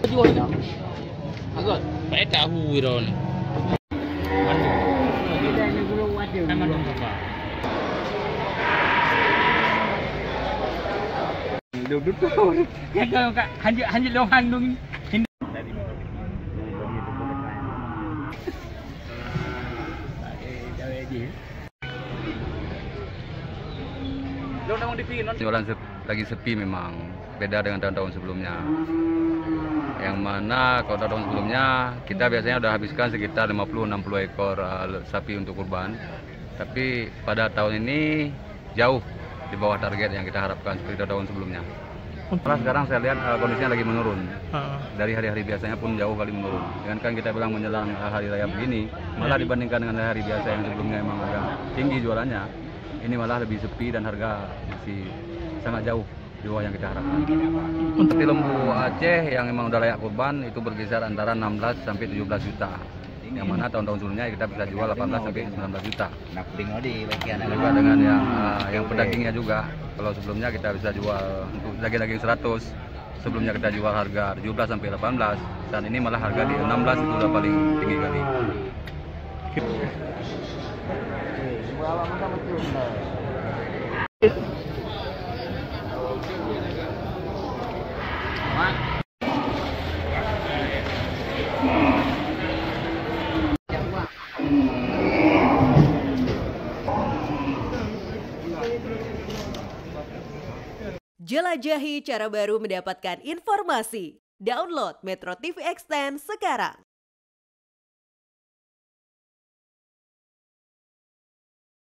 jual ini. Agak. Pakai tahu itu nih. Mandu. Kita ini dulu wadah. Mandu apa? Duduk tuh. Kalau kak hanjil dong handung. Jualan lagi sepi memang, beda dengan tahun-tahun sebelumnya. Yang mana kalau tahun sebelumnya kita biasanya udah habiskan sekitar 50-60 ekor sapi untuk kurban. Tapi pada tahun ini jauh di bawah target yang kita harapkan seperti tahun sebelumnya. Malah sekarang saya lihat kondisinya lagi menurun. Dari hari-hari biasanya pun jauh kali menurun. Dengan kan kita bilang menjelang hari raya begini, malah dibandingkan dengan hari biasa yang sebelumnya memang agak tinggi jualannya, ini malah lebih sepi dan harga masih sangat jauh di bawah yang kita harapkan. Untuk lembu Aceh yang memang udah layak kurban itu berkisar antara 16 sampai 17 juta. Yang mana tahun-tahun sebelumnya kita bisa jual 18 sampai 19 juta. Juga dengan yang pedagingnya juga. Kalau sebelumnya kita bisa jual untuk daging-daging 100, sebelumnya kita jual harga 17 sampai 18, dan ini malah harga di 16 itu udah paling tinggi kali. Jelajahi cara baru mendapatkan informasi. Download Metro TV Extend sekarang.